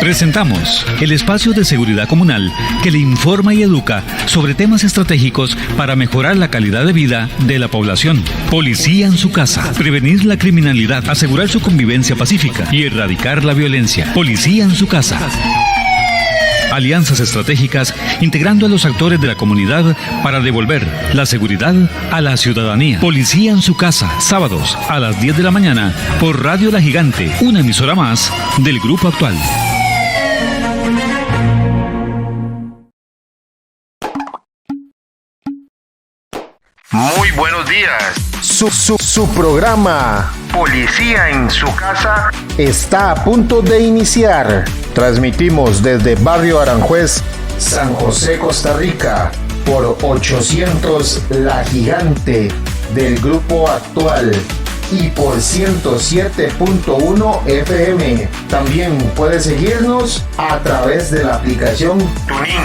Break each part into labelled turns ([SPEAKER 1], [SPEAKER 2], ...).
[SPEAKER 1] Presentamos el espacio de seguridad comunal que le informa y educa sobre temas estratégicos para mejorar la calidad de vida de la población. Policía en su casa. Prevenir la criminalidad, asegurar su convivencia pacífica y erradicar la violencia. Policía en su casa. Alianzas estratégicas integrando a los actores de la comunidad para devolver la seguridad a la ciudadanía. Policía en su casa, sábados a las 10 de la mañana por Radio La Gigante, una emisora más del Grupo Actual.
[SPEAKER 2] Muy buenos días.
[SPEAKER 3] Su programa
[SPEAKER 2] Policía en su casa
[SPEAKER 3] está a punto de iniciar. Transmitimos desde Barrio Aranjuez, San José, Costa Rica, por 800 La Gigante del Grupo Actual y por 107.1 FM. También puedes seguirnos a través de la aplicación
[SPEAKER 2] TuneIn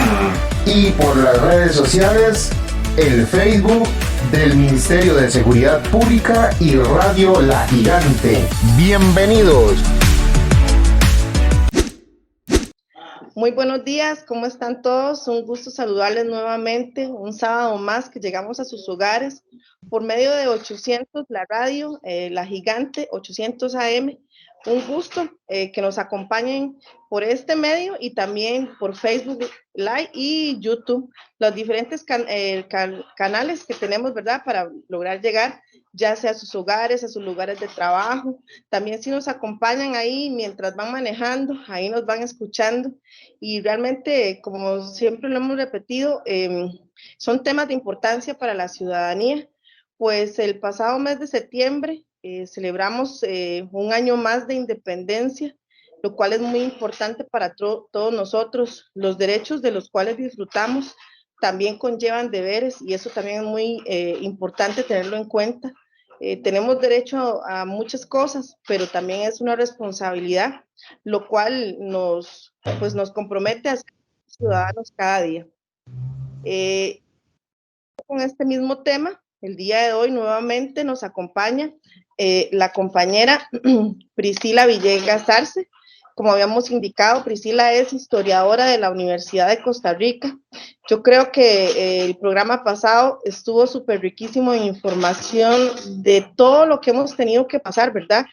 [SPEAKER 3] y por las redes sociales, el Facebook del Ministerio de Seguridad Pública y Radio La Gigante. Bienvenidos.
[SPEAKER 4] Muy buenos días, ¿cómo están todos? Un gusto saludarles nuevamente, un sábado más que llegamos a sus hogares por medio de 800, la radio, La Gigante, 800 AM. Un gusto que nos acompañen por este medio y también por Facebook Live y YouTube, los diferentes canales que tenemos, ¿verdad? Para lograr llegar ya sea a sus hogares, a sus lugares de trabajo. También si nos acompañan ahí mientras van manejando, ahí nos van escuchando. Y realmente, como siempre lo hemos repetido, son temas de importancia para la ciudadanía. Pues el pasado mes de septiembre celebramos un año más de independencia, lo cual es muy importante para todos nosotros. Los derechos de los cuales disfrutamos también conllevan deberes y eso también es muy importante tenerlo en cuenta. Tenemos derecho a muchas cosas, pero también es una responsabilidad, lo cual nos compromete a ser ciudadanos cada día. Con este mismo tema, el día de hoy nuevamente nos acompaña la compañera Priscila Villegas Arce. Como habíamos indicado, Priscila es historiadora de la Universidad de Costa Rica. Yo creo que el programa pasado estuvo súper riquísimo en información de todo lo que hemos tenido que pasar, ¿verdad?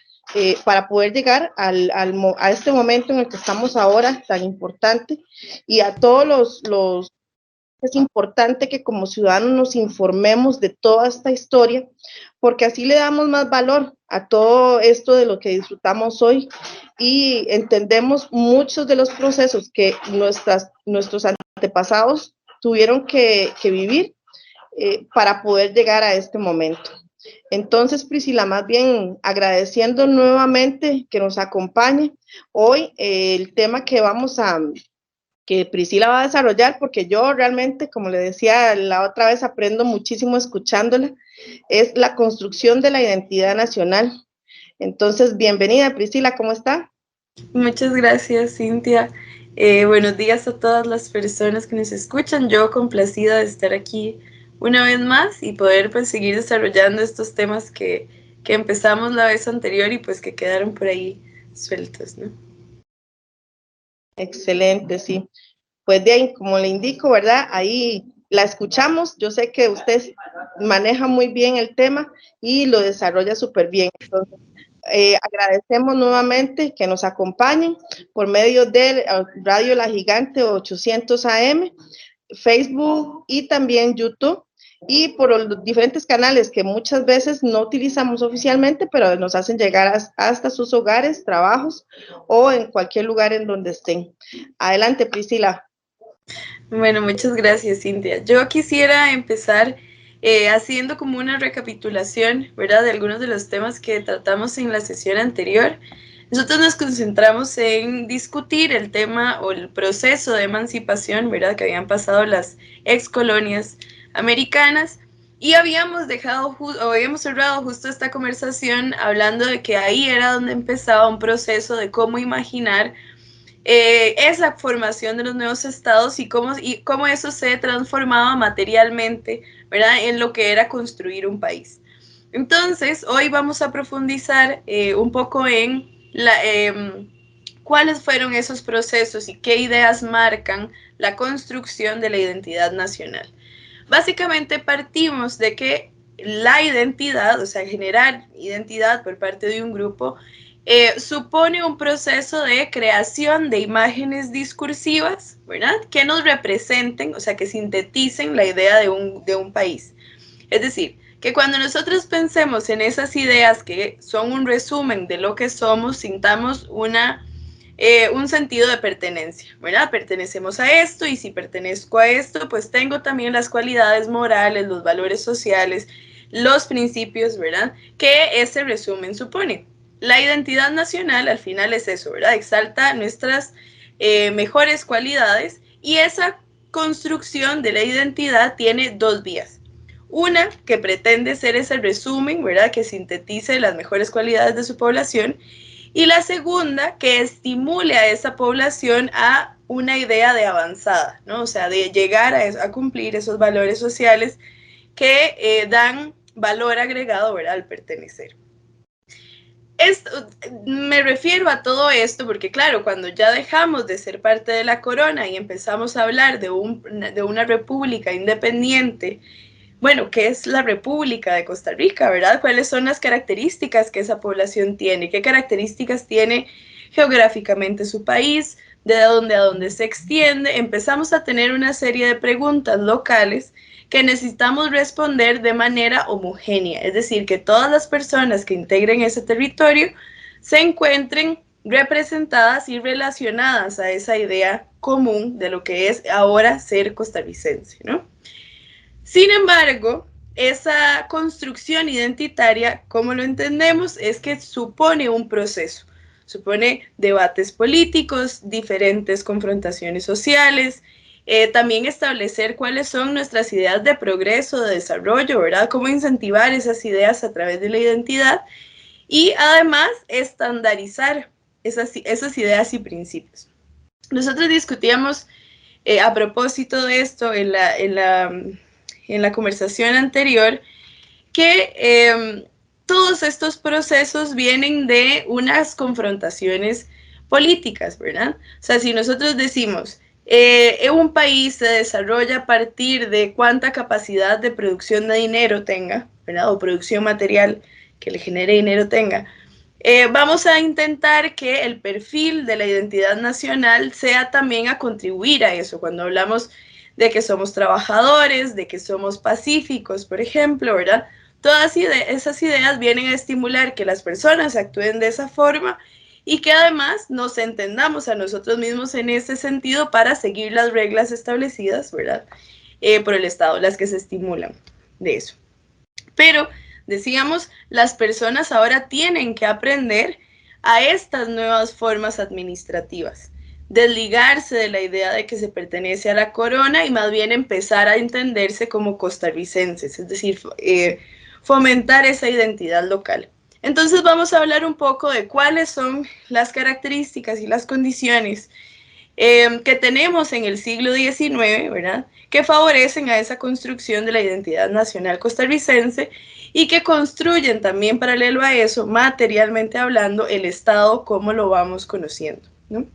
[SPEAKER 4] Para poder llegar a este momento en el que estamos ahora, tan importante, y a todos los es importante que como ciudadanos nos informemos de toda esta historia, porque así le damos más valor a todo esto de lo que disfrutamos hoy y entendemos muchos de los procesos que nuestros antepasados tuvieron que vivir para poder llegar a este momento. Entonces, Priscila, más bien agradeciendo nuevamente que nos acompañe hoy el tema que Priscila va a desarrollar, porque yo realmente, como le decía la otra vez, aprendo muchísimo escuchándola, es la construcción de la identidad nacional. Entonces, bienvenida Priscila, ¿cómo está?
[SPEAKER 5] Muchas gracias, Cintia. Buenos días a todas las personas que nos escuchan. Yo complacida de estar aquí una vez más y poder pues seguir desarrollando estos temas que empezamos la vez anterior y pues que quedaron por ahí sueltos, ¿no?
[SPEAKER 4] Excelente, sí. Pues de ahí, como le indico, ¿verdad? Ahí la escuchamos. Yo sé que usted maneja muy bien el tema y lo desarrolla súper bien. Entonces, agradecemos nuevamente que nos acompañen por medio de Radio La Gigante 800 AM, Facebook y también YouTube, y por los diferentes canales que muchas veces no utilizamos oficialmente, pero nos hacen llegar hasta sus hogares, trabajos o en cualquier lugar en donde estén. Adelante, Priscila.
[SPEAKER 5] Bueno, muchas gracias, Cintia. Yo quisiera empezar haciendo como una recapitulación, ¿verdad?, de algunos de los temas que tratamos en la sesión anterior. Nosotros nos concentramos en discutir el tema o el proceso de emancipación, ¿verdad?, que habían pasado las excolonias americanas, y habíamos cerrado justo esta conversación hablando de que ahí era donde empezaba un proceso de cómo imaginar esa formación de los nuevos estados y cómo eso se transformaba materialmente, ¿verdad?, en lo que era construir un país. Entonces, hoy vamos a profundizar un poco en cuáles fueron esos procesos y qué ideas marcan la construcción de la identidad nacional. Básicamente partimos de que la identidad, o sea, generar identidad por parte de un grupo, supone un proceso de creación de imágenes discursivas, ¿verdad? Que nos representen, o sea, que sinteticen la idea de un país. Es decir, que cuando nosotros pensemos en esas ideas que son un resumen de lo que somos, sintamos un sentido de pertenencia, ¿verdad? Pertenecemos a esto, y si pertenezco a esto, pues tengo también las cualidades morales, los valores sociales, los principios, ¿verdad? Que ese resumen supone. La identidad nacional al final es eso, ¿verdad? Exalta nuestras mejores cualidades, y esa construcción de la identidad tiene dos vías. Una, que pretende ser ese resumen, ¿verdad? Que sintetice las mejores cualidades de su población. Y la segunda, que estimule a esa población a una idea de avanzada, ¿no? O sea, de llegar a cumplir esos valores sociales que dan valor agregado, ¿verdad? Al pertenecer. Me refiero a todo esto porque, claro, cuando ya dejamos de ser parte de la corona y empezamos a hablar de una república independiente, bueno, ¿qué es la República de Costa Rica, verdad? ¿Cuáles son las características que esa población tiene? ¿Qué características tiene geográficamente su país? ¿De dónde a dónde se extiende? Empezamos a tener una serie de preguntas locales que necesitamos responder de manera homogénea, es decir, que todas las personas que integren ese territorio se encuentren representadas y relacionadas a esa idea común de lo que es ahora ser costarricense, ¿no? Sin embargo, esa construcción identitaria, como lo entendemos, es que supone un proceso, supone debates políticos, diferentes confrontaciones sociales, también establecer cuáles son nuestras ideas de progreso, de desarrollo, ¿verdad? Cómo incentivar esas ideas a través de la identidad, y además estandarizar esas ideas y principios. Nosotros discutíamos a propósito de esto en la conversación anterior, que todos estos procesos vienen de unas confrontaciones políticas, ¿verdad? O sea, si nosotros decimos, un país se desarrolla a partir de cuánta capacidad de producción de dinero tenga, ¿verdad? O producción material que le genere dinero tenga, vamos a intentar que el perfil de la identidad nacional sea también a contribuir a eso. Cuando hablamos de que somos trabajadores, de que somos pacíficos, por ejemplo, ¿verdad? Todas esas ideas vienen a estimular que las personas actúen de esa forma y que además nos entendamos a nosotros mismos en ese sentido para seguir las reglas establecidas, ¿verdad? Por el Estado, las que se estimulan de eso. Pero, decíamos, las personas ahora tienen que aprender a estas nuevas formas administrativas, desligarse de la idea de que se pertenece a la corona y más bien empezar a entenderse como costarricenses, es decir, fomentar esa identidad local. Entonces vamos a hablar un poco de cuáles son las características y las condiciones que tenemos en el siglo XIX, ¿verdad? Que favorecen a esa construcción de la identidad nacional costarricense y que construyen también, paralelo a eso, materialmente hablando, el Estado como lo vamos conociendo, ¿no?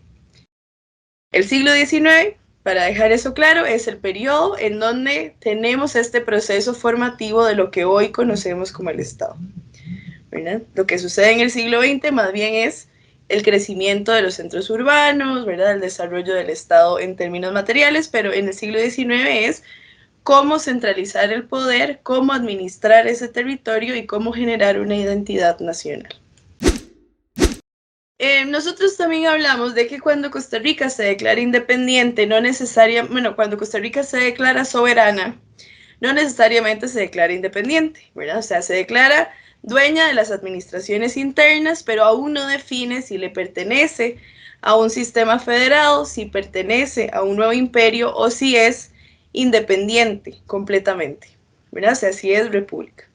[SPEAKER 5] El siglo XIX, para dejar eso claro, es el periodo en donde tenemos este proceso formativo de lo que hoy conocemos como el Estado, ¿verdad? Lo que sucede en el siglo XX más bien es el crecimiento de los centros urbanos, ¿verdad? El desarrollo del Estado en términos materiales, pero en el siglo XIX es cómo centralizar el poder, cómo administrar ese territorio y cómo generar una identidad nacional. Nosotros también hablamos de que cuando Costa Rica se declara independiente, cuando Costa Rica se declara soberana, no necesariamente se declara independiente, ¿verdad? O sea, se declara dueña de las administraciones internas, pero aún no define si le pertenece a un sistema federado, si pertenece a un nuevo imperio o si es independiente completamente, ¿verdad? O sea, si es república.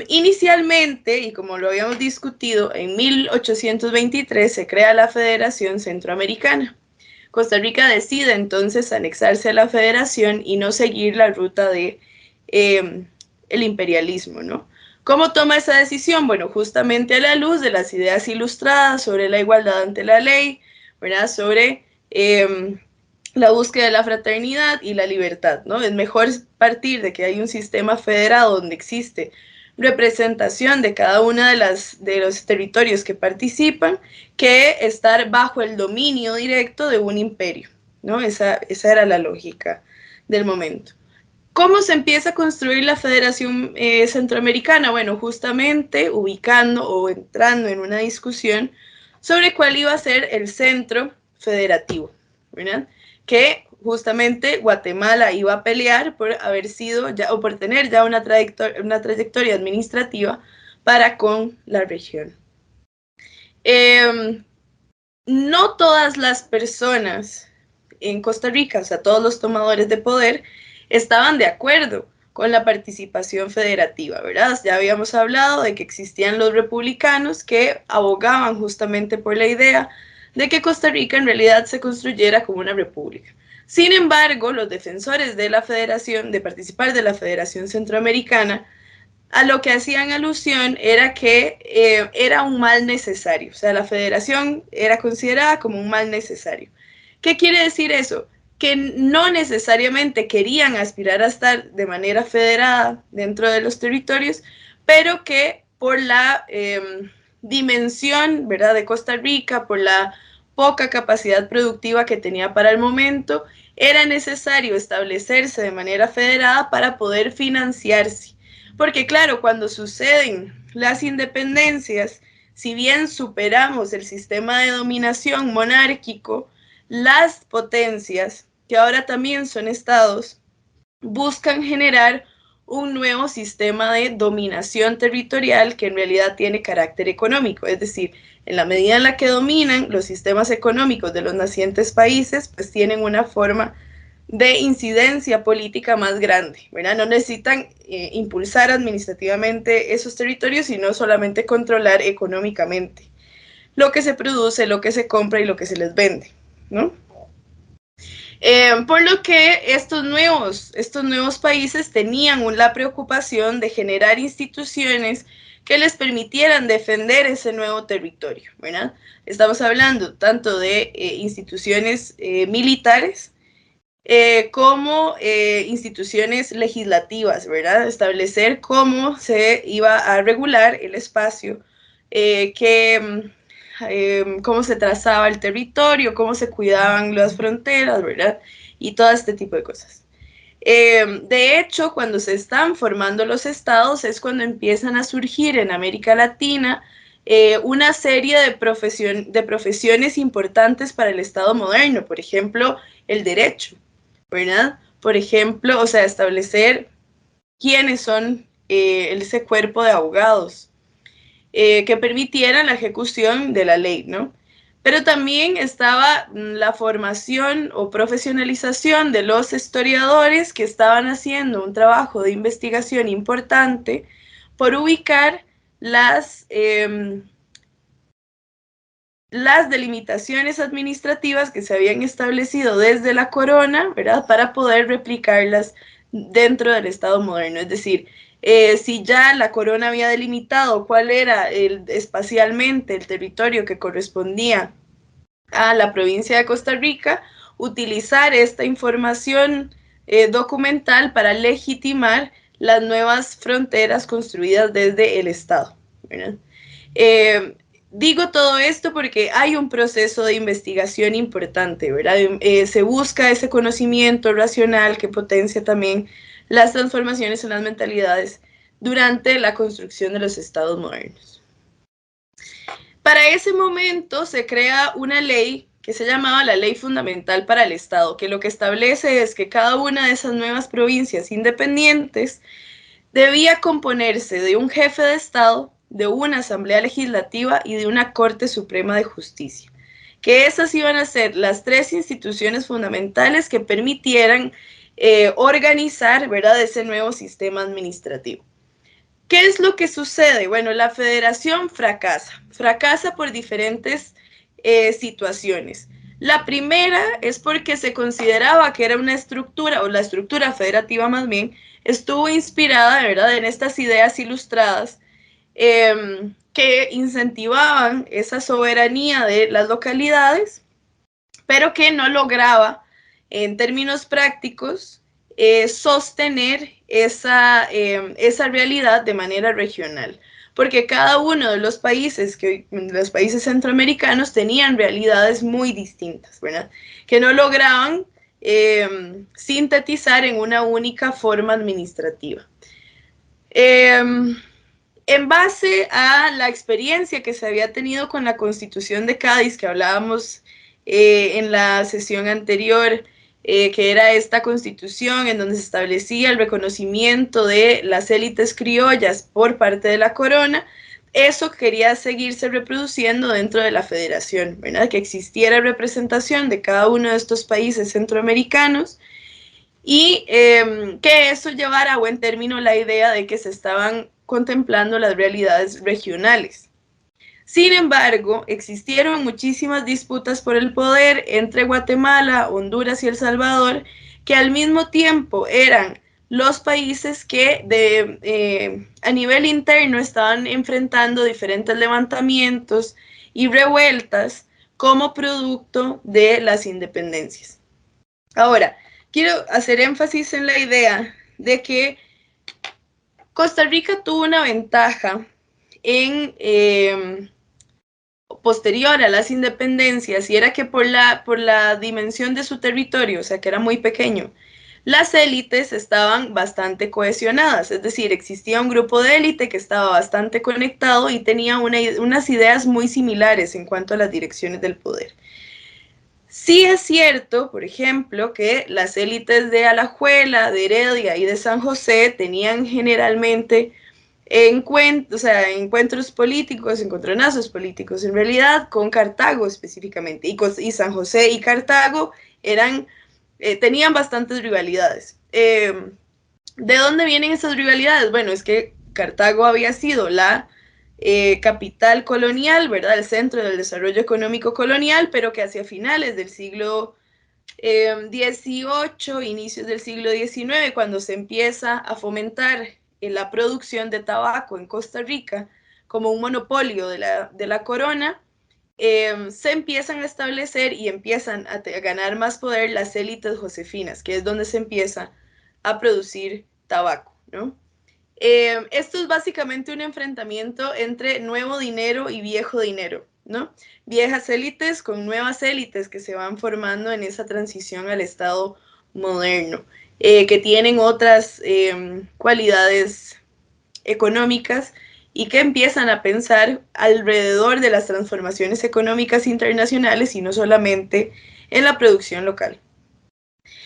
[SPEAKER 5] Inicialmente, y como lo habíamos discutido, en 1823 se crea la Federación Centroamericana. Costa Rica decide entonces anexarse a la federación y no seguir la ruta de el imperialismo, ¿no? ¿Cómo toma esa decisión? Bueno, justamente a la luz de las ideas ilustradas sobre la igualdad ante la ley, ¿verdad? Sobre la búsqueda de la fraternidad y la libertad, ¿no? Es mejor partir de que hay un sistema federado donde existe representación de cada uno de los territorios que participan que estar bajo el dominio directo de un imperio, ¿no? Esa era la lógica del momento. ¿Cómo se empieza a construir la Federación Centroamericana? Bueno, justamente ubicando o entrando en una discusión sobre cuál iba a ser el centro federativo, ¿verdad? Que justamente Guatemala iba a pelear por haber sido ya, o por tener ya una trayectoria administrativa para con la región. No todas las personas en Costa Rica, o sea, todos los tomadores de poder, estaban de acuerdo con la participación federativa, ¿verdad? Ya habíamos hablado de que existían los republicanos que abogaban justamente por la idea de que Costa Rica en realidad se construyera como una república. Sin embargo, los defensores de la federación, de participar de la Federación Centroamericana, a lo que hacían alusión era que era un mal necesario, o sea, la federación era considerada como un mal necesario. ¿Qué quiere decir eso? Que no necesariamente querían aspirar a estar de manera federada dentro de los territorios, pero que por la dimensión, ¿verdad?, de Costa Rica, por la poca capacidad productiva que tenía para el momento, era necesario establecerse de manera federada para poder financiarse. Porque claro, cuando suceden las independencias, si bien superamos el sistema de dominación monárquico, las potencias, que ahora también son estados, buscan generar un nuevo sistema de dominación territorial que en realidad tiene carácter económico, es decir, en la medida en la que dominan los sistemas económicos de los nacientes países, pues tienen una forma de incidencia política más grande, ¿verdad? No necesitan impulsar administrativamente esos territorios, sino solamente controlar económicamente lo que se produce, lo que se compra y lo que se les vende, ¿no? Por lo que estos nuevos países tenían la preocupación de generar instituciones que les permitieran defender ese nuevo territorio, ¿verdad? Estamos hablando tanto de instituciones militares como instituciones legislativas, ¿verdad? Establecer cómo se iba a regular el espacio, cómo se trazaba el territorio, cómo se cuidaban las fronteras, ¿verdad? Y todo este tipo de cosas. De hecho, cuando se están formando los estados es cuando empiezan a surgir en América Latina una serie de profesiones importantes para el Estado moderno, por ejemplo, el derecho, ¿verdad? Por ejemplo, o sea, establecer quiénes son ese cuerpo de abogados que permitieran la ejecución de la ley, ¿no? Pero también estaba la formación o profesionalización de los historiadores que estaban haciendo un trabajo de investigación importante por ubicar las delimitaciones administrativas que se habían establecido desde la corona, ¿verdad?, para poder replicarlas dentro del Estado moderno. Es decir, si ya la corona había delimitado cuál era espacialmente el territorio que correspondía a la provincia de Costa Rica, utilizar esta información documental para legitimar las nuevas fronteras construidas desde el Estado, ¿verdad? Digo todo esto porque hay un proceso de investigación importante, ¿verdad? Se busca ese conocimiento racional que potencia también las transformaciones en las mentalidades durante la construcción de los estados modernos. Para ese momento se crea una ley que se llamaba la Ley Fundamental para el Estado, que lo que establece es que cada una de esas nuevas provincias independientes debía componerse de un jefe de Estado, de una asamblea legislativa y de una Corte Suprema de Justicia, que esas iban a ser las tres instituciones fundamentales que permitieran organizar, ¿verdad?, ese nuevo sistema administrativo. ¿Qué es lo que sucede? Bueno, la federación fracasa por diferentes situaciones. La primera es porque se consideraba que era una estructura, o la estructura federativa más bien, estuvo inspirada, ¿verdad?, en estas ideas ilustradas que incentivaban esa soberanía de las localidades, pero que no lograba, en términos prácticos, sostener esa realidad de manera regional, porque cada uno de los países, los países centroamericanos, tenían realidades muy distintas, ¿verdad?, que no lograban sintetizar en una única forma administrativa. En base a la experiencia que se había tenido con la Constitución de Cádiz, que hablábamos en la sesión anterior, que era esta constitución en donde se establecía el reconocimiento de las élites criollas por parte de la corona, eso quería seguirse reproduciendo dentro de la federación, ¿verdad?, que existiera representación de cada uno de estos países centroamericanos y que eso llevara a buen término la idea de que se estaban contemplando las realidades regionales. Sin embargo, existieron muchísimas disputas por el poder entre Guatemala, Honduras y El Salvador, que al mismo tiempo eran los países que a nivel interno estaban enfrentando diferentes levantamientos y revueltas como producto de las independencias. Ahora, quiero hacer énfasis en la idea de que Costa Rica tuvo una ventaja posterior a las independencias, y era que por la dimensión de su territorio, o sea que era muy pequeño, las élites estaban bastante cohesionadas, es decir, existía un grupo de élite que estaba bastante conectado y tenía unas ideas muy similares en cuanto a las direcciones del poder. Sí es cierto, por ejemplo, que las élites de Alajuela, de Heredia y de San José tenían generalmente encuentros políticos, encontronazos políticos, en realidad, con Cartago específicamente, y San José y Cartago tenían bastantes rivalidades. ¿De dónde vienen esas rivalidades? Bueno, es que Cartago había sido la capital colonial, ¿verdad?, el centro del desarrollo económico colonial, pero que hacia finales del siglo XVIII, inicios del siglo XIX, cuando se empieza a fomentar la producción de tabaco en Costa Rica como un monopolio de la corona, se empiezan a establecer y empiezan a ganar más poder las élites josefinas, que es donde se empieza a producir tabaco, ¿no? Esto es básicamente un enfrentamiento entre nuevo dinero y viejo dinero, ¿no? Viejas élites con nuevas élites que se van formando en esa transición al Estado moderno, que tienen otras cualidades económicas y que empiezan a pensar alrededor de las transformaciones económicas internacionales y no solamente en la producción local.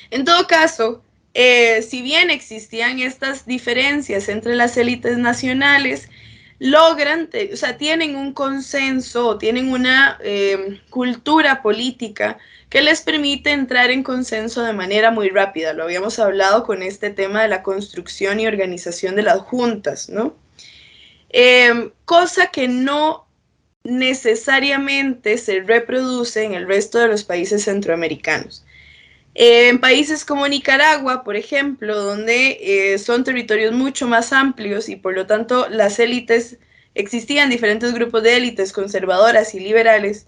[SPEAKER 5] En todo caso, si bien existían estas diferencias entre las élites nacionales, tienen un consenso, tienen una cultura política que les permite entrar en consenso de manera muy rápida. Lo habíamos hablado con este tema de la construcción y organización de las juntas, ¿no? Cosa que no necesariamente se reproduce en el resto de los países centroamericanos. En países como Nicaragua, por ejemplo, donde son territorios mucho más amplios y por lo tanto las élites, existían diferentes grupos de élites conservadoras y liberales,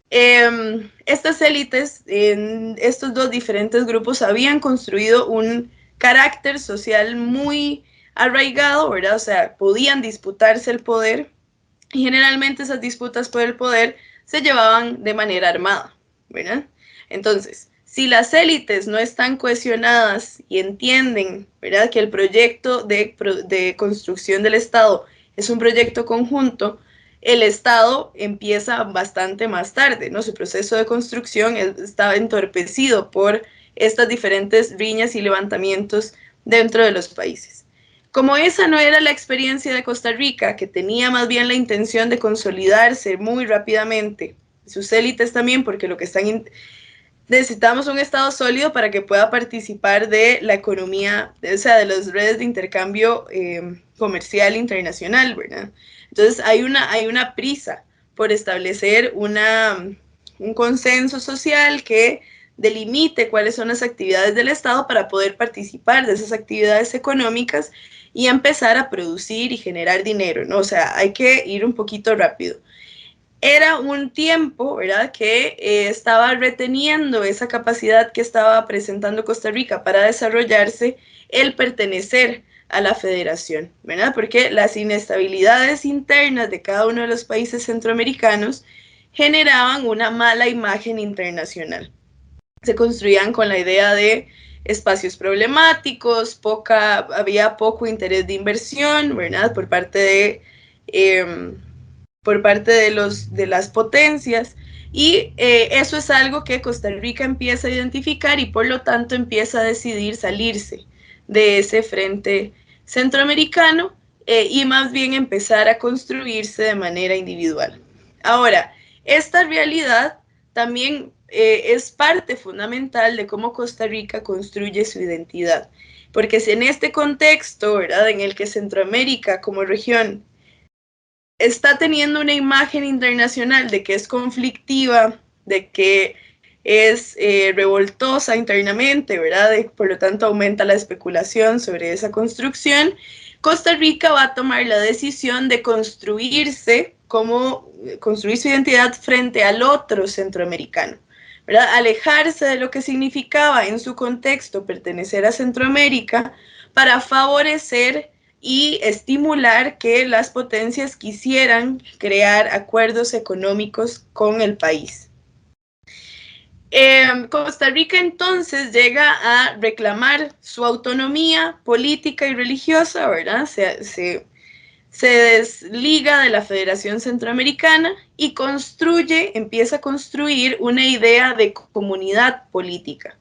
[SPEAKER 5] estas élites, en estos dos diferentes grupos, habían construido un carácter social muy arraigado, ¿verdad? O sea, podían disputarse el poder y generalmente esas disputas por el poder se llevaban de manera armada, ¿verdad? Entonces, si las élites no están cohesionadas y entienden, ¿verdad?, que el proyecto de construcción del Estado es un proyecto conjunto, el Estado empieza bastante más tarde, ¿no? Su proceso de construcción estaba entorpecido por estas diferentes riñas y levantamientos dentro de los países. Como esa no era la experiencia de Costa Rica, que tenía más bien la intención de consolidarse muy rápidamente, sus élites también, porque lo que están necesitamos un Estado sólido para que pueda participar de la economía, o sea, de las redes de intercambio comercial internacional, ¿verdad? Entonces hay una prisa por establecer una un consenso social que delimite cuáles son las actividades del Estado para poder participar de esas actividades económicas y empezar a producir y generar dinero, ¿no? O sea, hay que ir un poquito rápido. Era un tiempo, ¿verdad?, que estaba reteniendo esa capacidad que estaba presentando Costa Rica para desarrollarse, el pertenecer a la federación, ¿verdad? Porque las inestabilidades internas de cada uno de los países centroamericanos generaban una mala imagen internacional. Se construían con la idea de espacios problemáticos, había poco interés de inversión, ¿verdad?, por parte de las potencias, y eso es algo que Costa Rica empieza a identificar y por lo tanto empieza a decidir salirse de ese frente centroamericano y más bien empezar a construirse de manera individual. Ahora, esta realidad también es parte fundamental de cómo Costa Rica construye su identidad, porque si en este contexto, ¿verdad?, en el que Centroamérica como región está teniendo una imagen internacional de que es conflictiva, de que es revoltosa internamente, ¿verdad? Por lo tanto, aumenta la especulación sobre esa construcción. Costa Rica va a tomar la decisión de construir su identidad frente al otro centroamericano, ¿verdad? Alejarse de lo que significaba en su contexto pertenecer a Centroamérica para favorecer y estimular que las potencias quisieran crear acuerdos económicos con el país. Costa Rica entonces llega a reclamar su autonomía política y religiosa, ¿verdad? Se desliga de la Federación Centroamericana y empieza a construir una idea de comunidad política,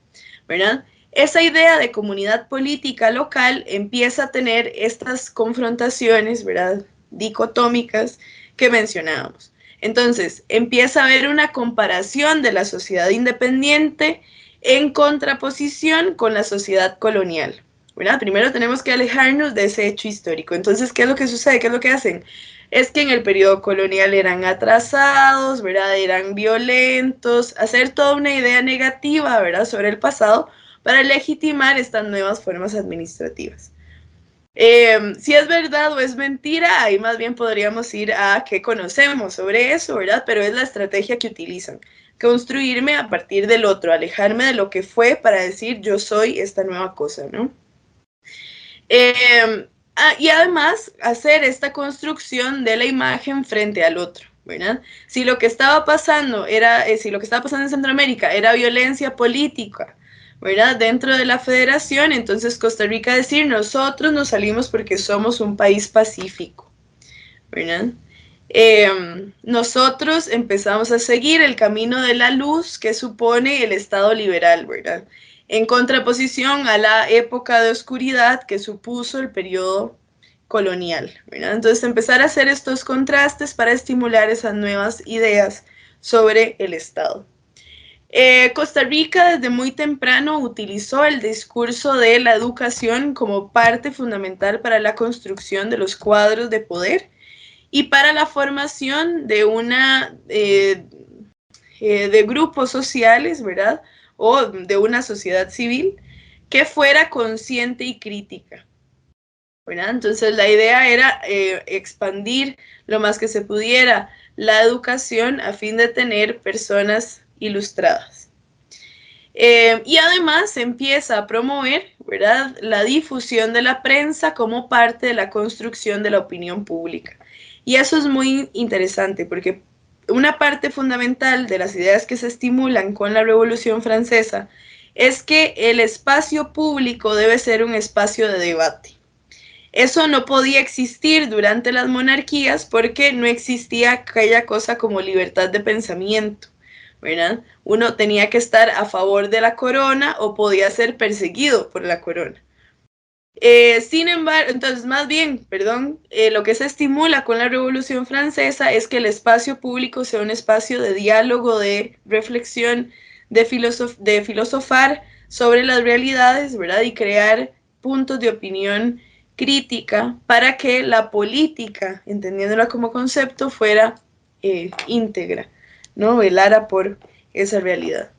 [SPEAKER 5] ¿verdad? Esa idea de comunidad política local empieza a tener estas confrontaciones, ¿verdad?, dicotómicas que mencionábamos. Entonces, empieza a haber una comparación de la sociedad independiente en contraposición con la sociedad colonial, ¿verdad? Primero tenemos que alejarnos de ese hecho histórico. Entonces, ¿qué es lo que sucede? ¿Qué es lo que hacen? Es que en el periodo colonial eran atrasados, ¿verdad?, eran violentos, hacer toda una idea negativa, ¿verdad?, sobre el pasado, para legitimar estas nuevas formas administrativas. Si es verdad o es mentira, ahí más bien podríamos ir a qué conocemos sobre eso, ¿verdad? Pero es la estrategia que utilizan. Construirme a partir del otro, alejarme de lo que fue para decir yo soy esta nueva cosa, ¿no? Y además hacer esta construcción de la imagen frente al otro, ¿verdad? Si lo que estaba pasando en Centroamérica era violencia política, ¿verdad?, dentro de la federación, entonces Costa Rica decir, nosotros nos salimos porque somos un país pacífico, ¿verdad? Nosotros empezamos a seguir el camino de la luz que supone el Estado liberal, ¿verdad?, en contraposición a la época de oscuridad que supuso el periodo colonial, ¿verdad? Entonces empezar a hacer estos contrastes para estimular esas nuevas ideas sobre el Estado. Costa Rica desde muy temprano utilizó el discurso de la educación como parte fundamental para la construcción de los cuadros de poder y para la formación de de grupos sociales, ¿verdad?, o de una sociedad civil que fuera consciente y crítica, ¿verdad? Entonces la idea era expandir lo más que se pudiera la educación a fin de tener personas ilustradas. Y además se empieza a promover, ¿verdad?, la difusión de la prensa como parte de la construcción de la opinión pública. Y eso es muy interesante porque una parte fundamental de las ideas que se estimulan con la Revolución Francesa es que el espacio público debe ser un espacio de debate. Eso no podía existir durante las monarquías porque no existía aquella cosa como libertad de pensamiento, ¿verdad? Uno tenía que estar a favor de la corona o podía ser perseguido por la corona. Sin embargo, entonces lo que se estimula con la Revolución Francesa es que el espacio público sea un espacio de diálogo, de reflexión, de filosofar sobre las realidades, ¿verdad? Y crear puntos de opinión crítica para que la política, entendiéndola como concepto, fuera íntegra, ¿no? Velara por esa realidad.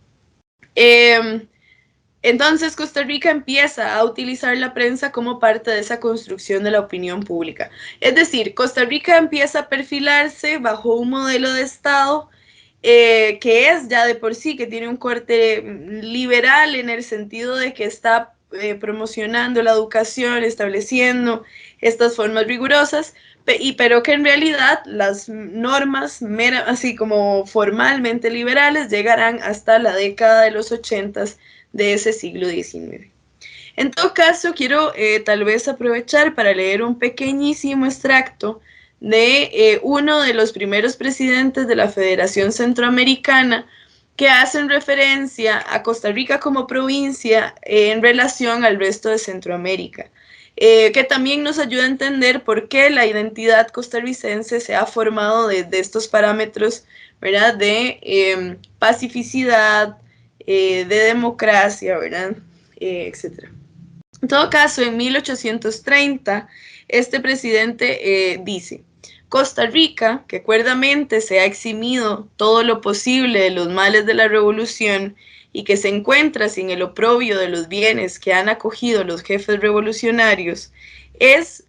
[SPEAKER 5] Entonces Costa Rica empieza a utilizar la prensa como parte de esa construcción de la opinión pública. Es decir, Costa Rica empieza a perfilarse bajo un modelo de Estado que es ya de por sí, que tiene un corte liberal en el sentido de que está promocionando la educación, estableciendo estas formas rigurosas, pero que en realidad las normas, así como formalmente liberales, llegarán hasta la década de los 80 de ese siglo XIX. En todo caso, quiero tal vez aprovechar para leer un pequeñísimo extracto de uno de los primeros presidentes de la Federación Centroamericana que hacen referencia a Costa Rica como provincia en relación al resto de Centroamérica, que también nos ayuda a entender por qué la identidad costarricense se ha formado de estos parámetros, ¿verdad?, de pacificidad, de democracia, ¿verdad?, etcétera. En todo caso, en 1830, este presidente dice: Costa Rica, que cuerdamente se ha eximido todo lo posible de los males de la revolución y que se encuentra sin el oprobio de los bienes que han acogido los jefes revolucionarios, es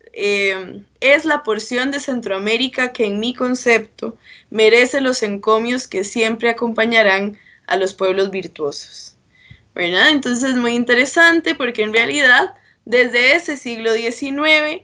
[SPEAKER 5] la porción de Centroamérica que en mi concepto merece los encomios que siempre acompañarán a los pueblos virtuosos, ¿verdad? Entonces es muy interesante porque en realidad desde ese siglo XIX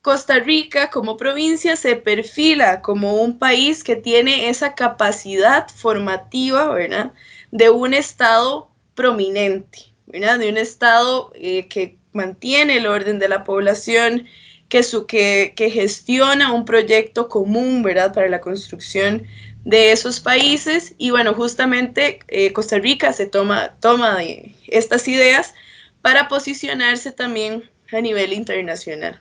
[SPEAKER 5] Costa Rica como provincia se perfila como un país que tiene esa capacidad formativa, ¿verdad?, de un Estado prominente, ¿verdad?, de un Estado que mantiene el orden de la población, que gestiona un proyecto común, ¿verdad?, para la construcción de esos países. Y bueno, justamente Costa Rica se toma de estas ideas para posicionarse también a nivel internacional.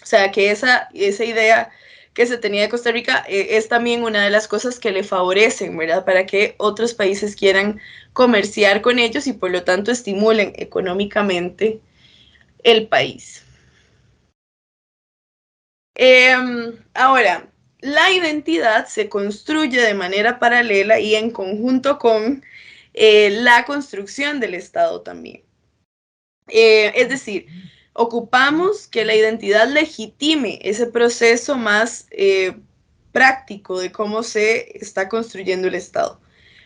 [SPEAKER 5] O sea, que esa idea que se tenía de Costa Rica es también una de las cosas que le favorecen, ¿verdad?, para que otros países quieran comerciar con ellos y por lo tanto estimulen económicamente el país. Ahora, la identidad se construye de manera paralela y en conjunto con la construcción del Estado también. Es decir, ocupamos que la identidad legitime ese proceso más práctico de cómo se está construyendo el Estado.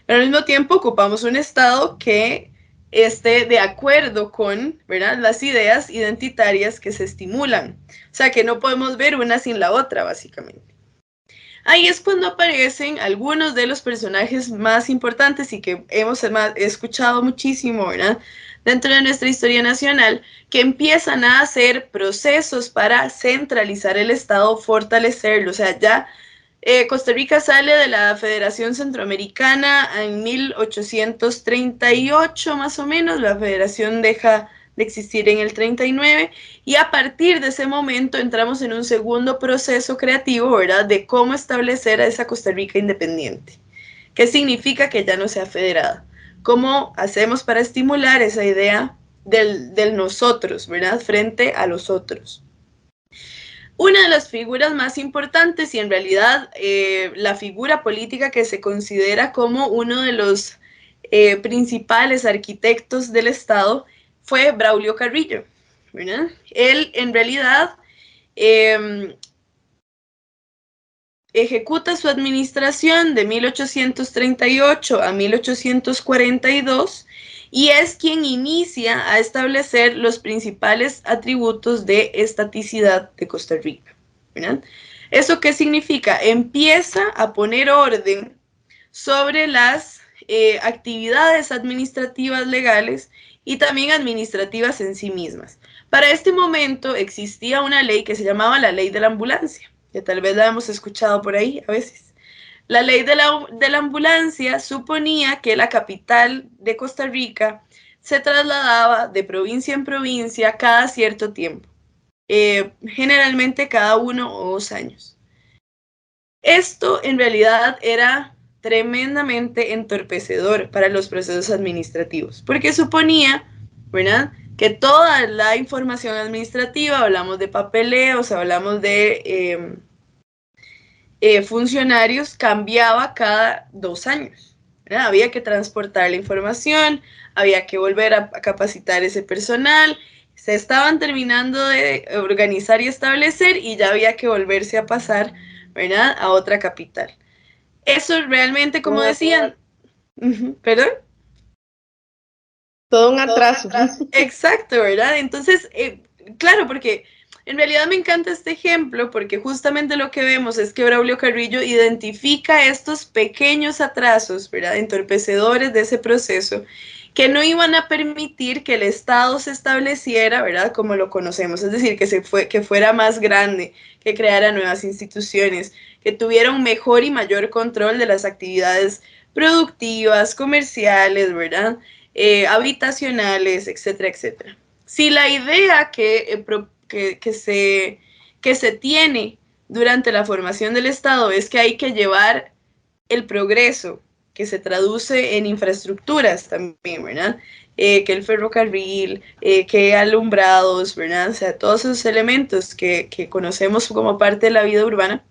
[SPEAKER 5] Pero al mismo tiempo ocupamos un Estado que esté de acuerdo con, ¿verdad?, las ideas identitarias que se estimulan. O sea, que no podemos ver una sin la otra, básicamente. Ahí es cuando aparecen algunos de los personajes más importantes y que hemos escuchado muchísimo, ¿verdad?, dentro de nuestra historia nacional, que empiezan a hacer procesos para centralizar el Estado, fortalecerlo. O sea, ya Costa Rica sale de la Federación Centroamericana en 1838 más o menos, la federación deja de existir en el 39 y a partir de ese momento entramos en un segundo proceso creativo, ¿verdad?, de cómo establecer a esa Costa Rica independiente. ¿Qué significa que ya no sea federada? ¿Cómo hacemos para estimular esa idea del nosotros, ¿verdad?, frente a los otros? Una de las figuras más importantes y en realidad la figura política que se considera como uno de los principales arquitectos del Estado fue Braulio Carrillo, ¿verdad? Él en realidad ejecuta su administración de 1838 a 1842 y es quien inicia a establecer los principales atributos de estaticidad de Costa Rica, ¿verdad? ¿Eso qué significa? Empieza a poner orden sobre las actividades administrativas legales y también administrativas en sí mismas. Para este momento existía una ley que se llamaba la Ley de la Ambulancia, que tal vez la hemos escuchado por ahí a veces. La Ley de la Ambulancia suponía que la capital de Costa Rica se trasladaba de provincia en provincia cada cierto tiempo, generalmente cada 1 o 2 años. Esto en realidad era tremendamente entorpecedor para los procesos administrativos, porque suponía, ¿verdad?, que toda la información administrativa, hablamos de papeleos, hablamos de funcionarios, cambiaba cada 2 años. ¿verdad? Había que transportar la información, había que volver a capacitar ese personal, se estaban terminando de organizar y establecer y ya había que volverse a pasar, ¿verdad?, a otra capital. Eso realmente, como decían, ¿perdón?
[SPEAKER 4] Todo un atraso.
[SPEAKER 5] Exacto, ¿verdad? Entonces, claro, porque en realidad me encanta este ejemplo porque justamente lo que vemos es que Braulio Carrillo identifica estos pequeños atrasos, ¿verdad?, entorpecedores de ese proceso que no iban a permitir que el Estado se estableciera, ¿verdad?, como lo conocemos, es decir, que fuera más grande, que creara nuevas instituciones, que tuviera un mejor y mayor control de las actividades productivas, comerciales, ¿verdad?, habitacionales, etcétera, etcétera. Si la idea que se tiene durante la formación del Estado es que hay que llevar el progreso, que se traduce en infraestructuras también, ¿verdad? Que el ferrocarril, que alumbrados, ¿verdad? O sea, todos esos elementos que conocemos como parte de la vida urbana.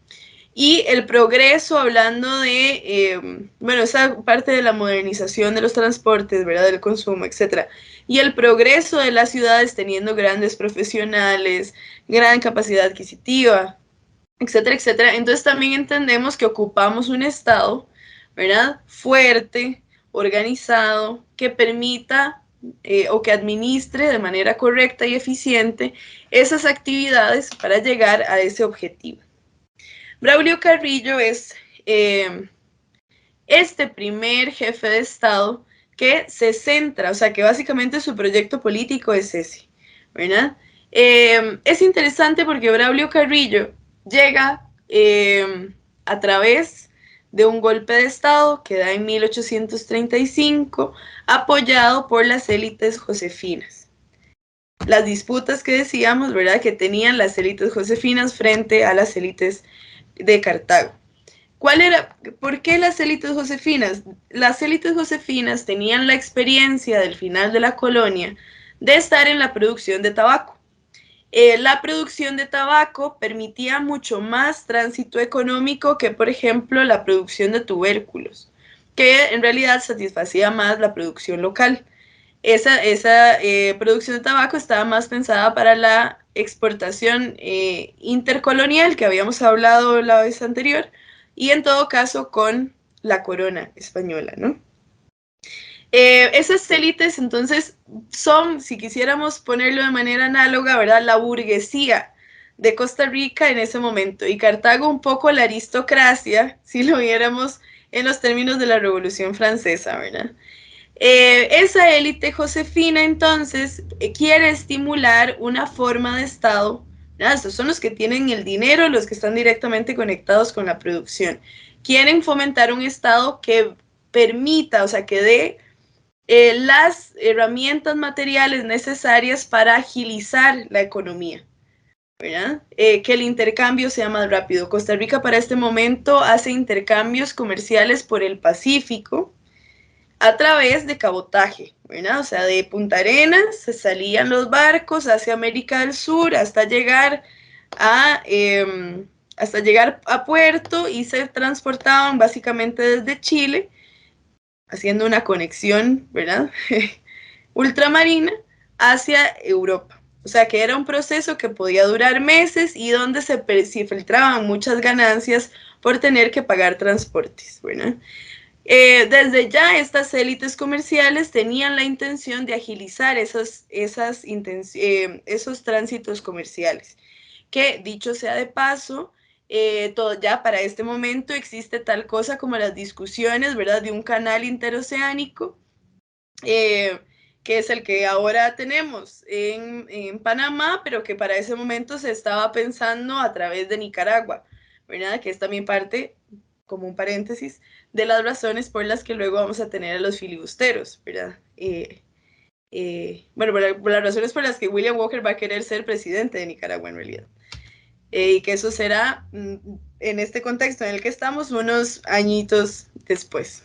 [SPEAKER 5] Y el progreso, hablando de, bueno, esa parte de la modernización de los transportes, ¿verdad?, del consumo, etcétera. Y el progreso de las ciudades teniendo grandes profesionales, gran capacidad adquisitiva, etcétera, etcétera. Entonces también entendemos que ocupamos un Estado, ¿verdad?, fuerte, organizado, que permita o que administre de manera correcta y eficiente esas actividades para llegar a ese objetivo. Braulio Carrillo es este primer jefe de Estado que se centra, o sea, que básicamente su proyecto político es ese, ¿verdad? Es interesante porque Braulio Carrillo llega a través de un golpe de Estado que da en 1835, apoyado por las élites josefinas. Las disputas que decíamos, ¿verdad?, que tenían las élites josefinas frente a las élites de Cartago. ¿Por qué las élites josefinas? Las élites josefinas tenían la experiencia del final de la colonia de estar en la producción de tabaco. La producción de tabaco permitía mucho más tránsito económico que, por ejemplo, la producción de tubérculos, que en realidad satisfacía más la producción local. Esa producción de tabaco estaba más pensada para la exportación intercolonial, que habíamos hablado la vez anterior, y en todo caso con la corona española, ¿no? Esas élites entonces son, si quisiéramos ponerlo de manera análoga, ¿verdad?, la burguesía de Costa Rica en ese momento, y Cartago un poco la aristocracia, si lo viéramos en los términos de la Revolución Francesa, ¿verdad? Esa élite josefina entonces quiere estimular una forma de Estado, ¿verdad? Estos son los que tienen el dinero, los que están directamente conectados con la producción. Quieren fomentar un Estado que permita, o sea, que dé las herramientas materiales necesarias para agilizar la economía, ¿verdad? Que el intercambio sea más rápido. Costa Rica para este momento hace intercambios comerciales por el Pacífico a través de cabotaje, ¿verdad? O sea, de Punta Arenas se salían los barcos hacia América del Sur hasta llegar a Puerto y se transportaban básicamente desde Chile, haciendo una conexión, ¿verdad?, ultramarina hacia Europa. O sea, que era un proceso que podía durar meses y donde se filtraban muchas ganancias por tener que pagar transportes, ¿verdad? Desde ya estas élites comerciales tenían la intención de agilizar esos tránsitos comerciales, que dicho sea de paso, ya para este momento existe tal cosa como las discusiones, ¿verdad?, de un canal interoceánico, que es el que ahora tenemos en Panamá, pero que para ese momento se estaba pensando a través de Nicaragua, ¿verdad?, que es también parte, como un paréntesis, de las razones por las que luego vamos a tener a los filibusteros, ¿verdad? Bueno, por las razones por las que William Walker va a querer ser presidente de Nicaragua en realidad. Y que eso será, en este contexto en el que estamos, unos añitos después.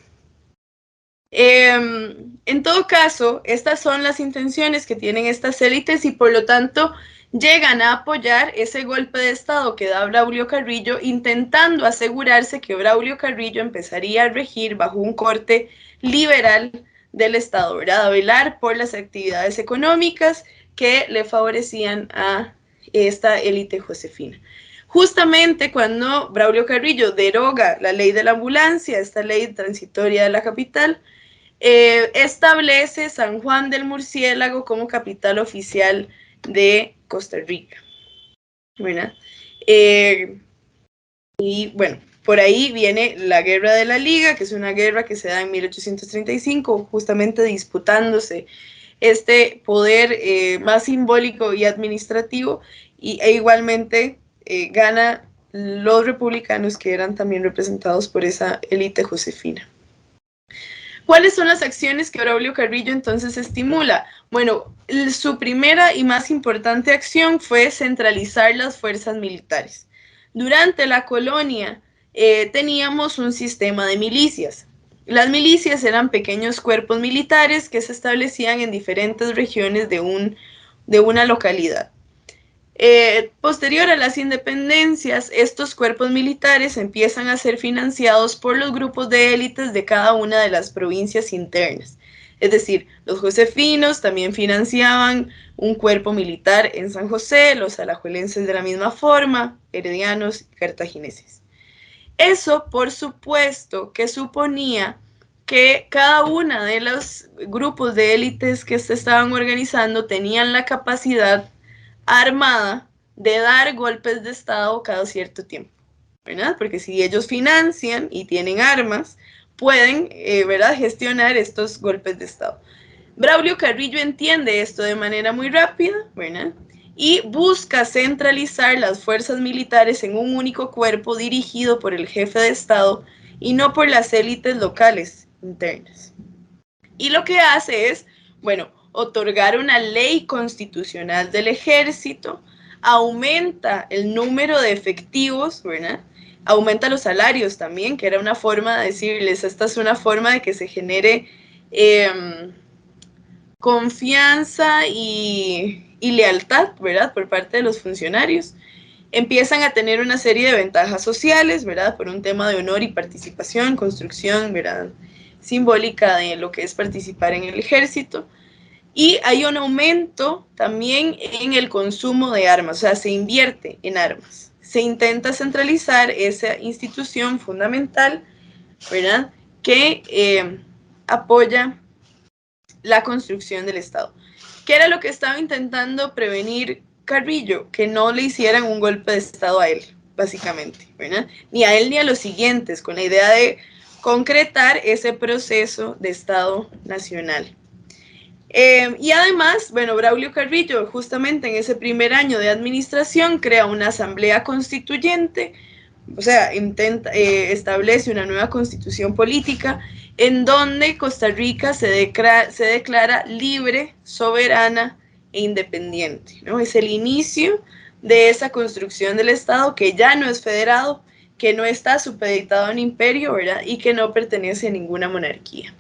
[SPEAKER 5] En todo caso, estas son las intenciones que tienen estas élites y por lo tanto llegan a apoyar ese golpe de Estado que da Braulio Carrillo, intentando asegurarse que Braulio Carrillo empezaría a regir bajo un corte liberal del Estado, ¿verdad? A velar por las actividades económicas que le favorecían a esta élite josefina. Justamente cuando Braulio Carrillo deroga la ley de la ambulancia, esta ley transitoria de la capital, establece San Juan del Murciélago como capital oficial de Costa Rica, ¿verdad? Y bueno, por ahí viene la Guerra de la Liga, que es una guerra que se da en 1835, justamente disputándose este poder más simbólico y administrativo, e igualmente gana los republicanos, que eran también representados por esa élite josefina. ¿Cuáles son las acciones que Braulio Carrillo entonces estimula? Bueno, su primera y más importante acción fue centralizar las fuerzas militares. Durante la colonia teníamos un sistema de milicias. Las milicias eran pequeños cuerpos militares que se establecían en diferentes regiones de una localidad. Posterior a las independencias, estos cuerpos militares empiezan a ser financiados por los grupos de élites de cada una de las provincias internas. Es decir, los josefinos también financiaban un cuerpo militar en San José, los alajuelenses de la misma forma, heredianos y cartagineses. Eso, por supuesto, que suponía que cada una de los grupos de élites que se estaban organizando tenían la capacidad armada de dar golpes de Estado cada cierto tiempo, ¿verdad? Porque si ellos financian y tienen armas, pueden, ¿verdad?, gestionar estos golpes de Estado. Braulio Carrillo entiende esto de manera muy rápida, ¿verdad?, y busca centralizar las fuerzas militares en un único cuerpo dirigido por el jefe de Estado y no por las élites locales internas. Y lo que hace es, bueno, otorgar una ley constitucional del ejército, aumenta el número de efectivos, ¿verdad? Aumenta los salarios también, que era una forma de decirles, esta es una forma de que se genere confianza y lealtad, ¿verdad?, por parte de los funcionarios. Empiezan a tener una serie de ventajas sociales, ¿verdad?, por un tema de honor y participación, construcción, ¿verdad?, simbólica de lo que es participar en el ejército. Y hay un aumento también en el consumo de armas, o sea, se invierte en armas. Se intenta centralizar esa institución fundamental, ¿verdad?, que apoya la construcción del Estado. ¿Qué era lo que estaba intentando prevenir Carrillo? Que no le hicieran un golpe de Estado a él, básicamente, ¿verdad? Ni a él ni a los siguientes, con la idea de concretar ese proceso de Estado nacional. Y además, bueno, Braulio Carrillo, justamente en ese primer año de administración, crea una asamblea constituyente, o sea, establece una nueva constitución política en donde Costa Rica se declara libre, soberana e independiente, ¿no? Es el inicio de esa construcción del Estado que ya no es federado, que no está supeditado a un imperio, ¿verdad?, y que no pertenece a ninguna monarquía.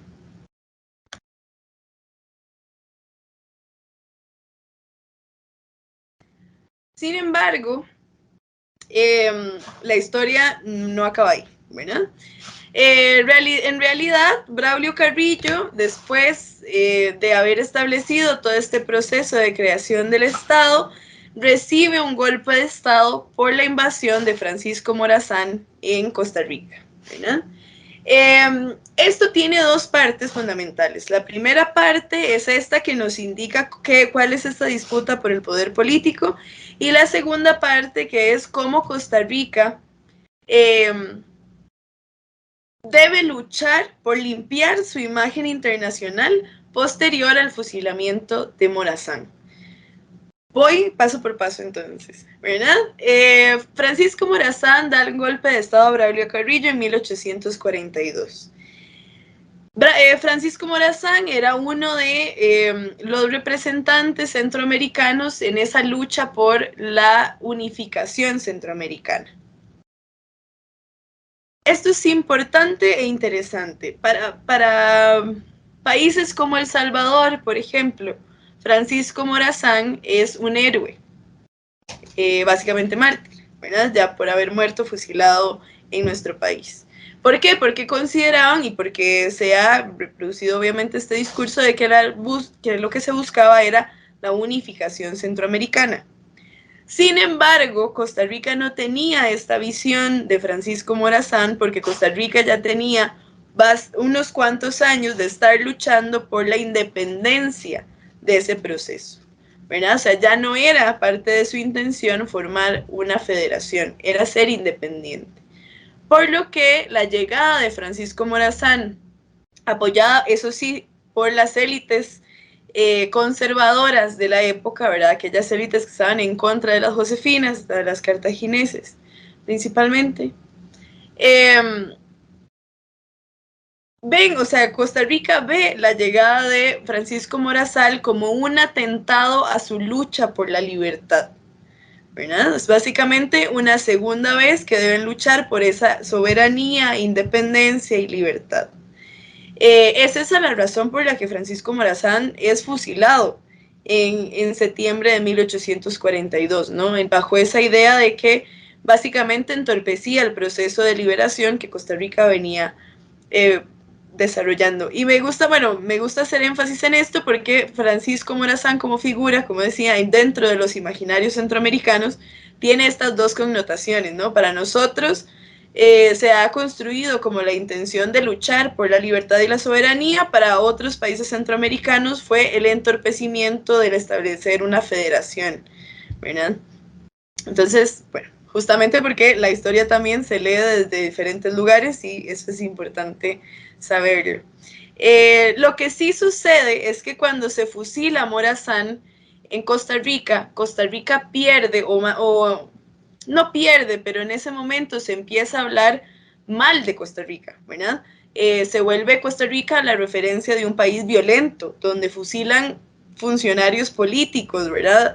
[SPEAKER 5] Sin embargo, la historia no acaba ahí, ¿verdad? En realidad, Braulio Carrillo, después de haber establecido todo este proceso de creación del Estado, recibe un golpe de Estado por la invasión de Francisco Morazán en Costa Rica, ¿verdad? Esto tiene dos partes fundamentales. La primera parte es esta que nos indica cuál es esta disputa por el poder político, y la segunda parte que es cómo Costa Rica debe luchar por limpiar su imagen internacional posterior al fusilamiento de Morazán. Voy paso por paso entonces, ¿verdad? Francisco Morazán da un golpe de Estado a Braulio Carrillo en 1842. Francisco Morazán era uno de los representantes centroamericanos en esa lucha por la unificación centroamericana. Esto es importante e interesante. Para países como El Salvador, por ejemplo, Francisco Morazán es un héroe, básicamente mártir, ¿verdad? Ya por haber muerto fusilado en nuestro país. ¿Por qué? Porque consideraban y porque se ha reproducido obviamente este discurso de que lo que se buscaba era la unificación centroamericana. Sin embargo, Costa Rica no tenía esta visión de Francisco Morazán porque Costa Rica ya tenía unos cuantos años de estar luchando por la independencia de ese proceso, ¿verdad? O sea, ya no era parte de su intención formar una federación, era ser independiente. Por lo que la llegada de Francisco Morazán, apoyada, eso sí, por las élites conservadoras de la época, ¿verdad? Aquellas élites que estaban en contra de las josefinas, de las cartagineses, principalmente. O sea, Costa Rica ve la llegada de Francisco Morazán como un atentado a su lucha por la libertad, ¿verdad? Es básicamente una segunda vez que deben luchar por esa soberanía, independencia y libertad. Es esa la razón por la que Francisco Morazán es fusilado en septiembre de 1842, ¿no? Bajo esa idea de que básicamente entorpecía el proceso de liberación que Costa Rica venía desarrollando. Y me gusta hacer énfasis en esto porque Francisco Morazán como figura, como decía, dentro de los imaginarios centroamericanos, tiene estas dos connotaciones, ¿no? Para nosotros se ha construido como la intención de luchar por la libertad y la soberanía. Para otros países centroamericanos fue el entorpecimiento del establecer una federación, ¿verdad? Entonces, bueno, justamente porque la historia también se lee desde diferentes lugares y eso es importante saberlo. Lo que sí sucede es que cuando se fusila a Morazán en Costa Rica pierde o no pierde, pero en ese momento se empieza a hablar mal de Costa Rica, ¿verdad? Se vuelve Costa Rica la referencia de un país violento, donde fusilan funcionarios políticos, ¿verdad?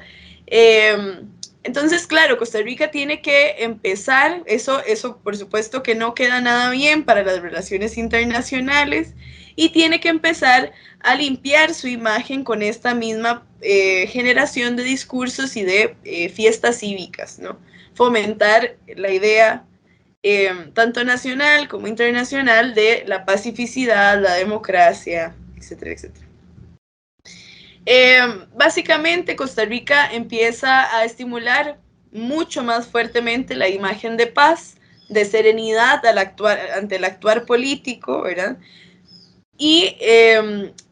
[SPEAKER 5] Entonces, claro, Costa Rica tiene que empezar, eso por supuesto que no queda nada bien para las relaciones internacionales, y tiene que empezar a limpiar su imagen con esta misma generación de discursos y de fiestas cívicas, ¿no? Fomentar la idea tanto nacional como internacional de la pacificidad, la democracia, etcétera, etcétera. Básicamente Costa Rica empieza a estimular mucho más fuertemente la imagen de paz, de serenidad ante el actuar político, ¿verdad? Y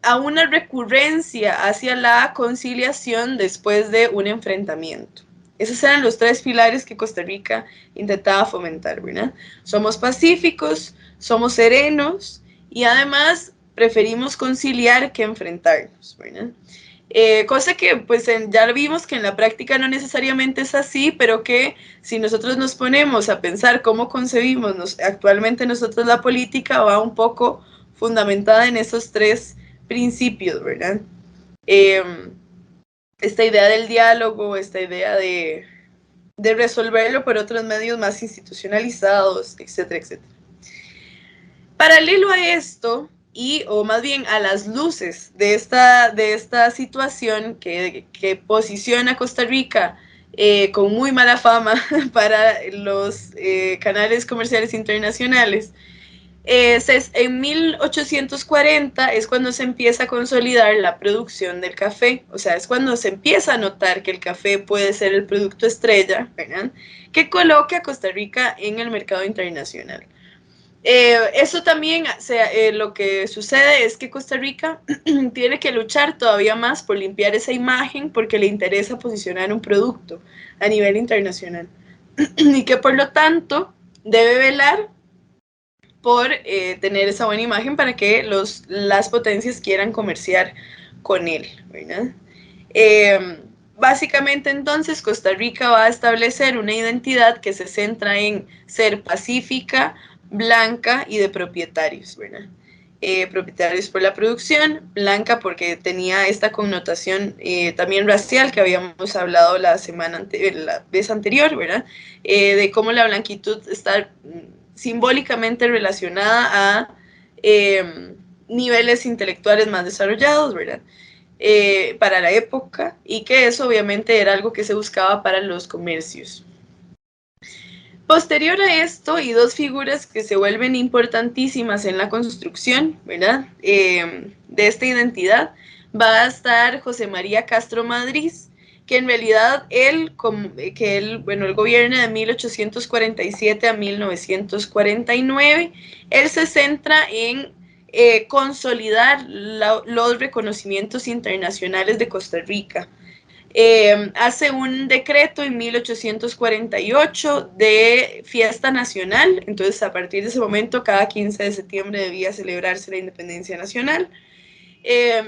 [SPEAKER 5] a una recurrencia hacia la conciliación después de un enfrentamiento. Esos eran los tres pilares que Costa Rica intentaba fomentar, ¿verdad? Somos pacíficos, somos serenos y además preferimos conciliar que enfrentarnos, ¿verdad? Cosa que pues ya vimos que en la práctica no necesariamente es así, pero que si nosotros nos ponemos a pensar cómo concebimos actualmente nosotros la política, va un poco fundamentada en esos tres principios, ¿verdad? Esta idea del diálogo, esta idea de resolverlo por otros medios más institucionalizados, etcétera, etcétera. Paralelo a esto, o más bien a las luces de esta situación que posiciona a Costa Rica con muy mala fama para los canales comerciales internacionales, en 1840 es cuando se empieza a consolidar la producción del café, o sea, es cuando se empieza a notar que el café puede ser el producto estrella, ¿verdad? Que coloque a Costa Rica en el mercado internacional. Eso también, lo que sucede es que Costa Rica tiene que luchar todavía más por limpiar esa imagen porque le interesa posicionar un producto a nivel internacional y que por lo tanto debe velar por tener esa buena imagen para que las potencias quieran comerciar con él, ¿verdad? Básicamente entonces Costa Rica va a establecer una identidad que se centra en ser pacífica, blanca y de propietarios, ¿verdad? Propietarios por la producción, blanca porque tenía esta connotación también racial que habíamos hablado la vez anterior, ¿verdad? De cómo la blanquitud está simbólicamente relacionada a niveles intelectuales más desarrollados, ¿verdad? Para la época, y que eso obviamente era algo que se buscaba para los comercios. Posterior a esto, y dos figuras que se vuelven importantísimas en la construcción, ¿verdad? De esta identidad, va a estar José María Castro Madriz, que en realidad él gobierna de 1847 a 1949. Él se centra en consolidar los reconocimientos internacionales de Costa Rica. Hace un decreto en 1848 de fiesta nacional, entonces a partir de ese momento cada 15 de septiembre debía celebrarse la independencia nacional.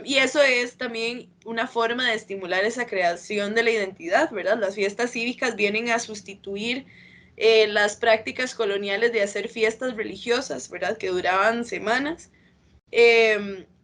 [SPEAKER 5] Y eso es también una forma de estimular esa creación de la identidad, ¿verdad? Las fiestas cívicas vienen a sustituir las prácticas coloniales de hacer fiestas religiosas, ¿verdad? Que duraban semanas.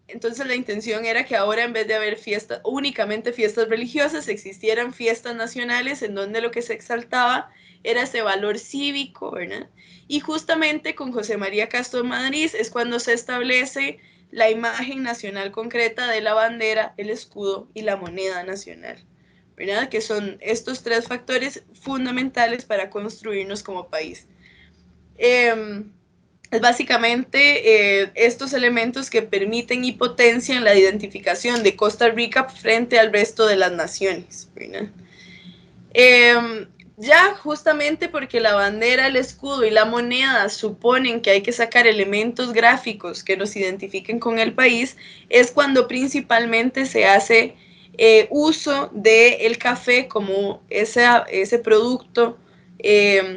[SPEAKER 5] Entonces la intención era que ahora, en vez de haber únicamente fiestas religiosas, existieran fiestas nacionales en donde lo que se exaltaba era ese valor cívico, ¿verdad? Y justamente con José María Castro Madriz es cuando se establece la imagen nacional concreta de la bandera, el escudo y la moneda nacional, ¿verdad? Que son estos tres factores fundamentales para construirnos como país. Es básicamente estos elementos que permiten y potencian la identificación de Costa Rica frente al resto de las naciones, ¿verdad? Ya justamente porque la bandera, el escudo y la moneda suponen que hay que sacar elementos gráficos que nos identifiquen con el país, es cuando principalmente se hace uso del café como ese producto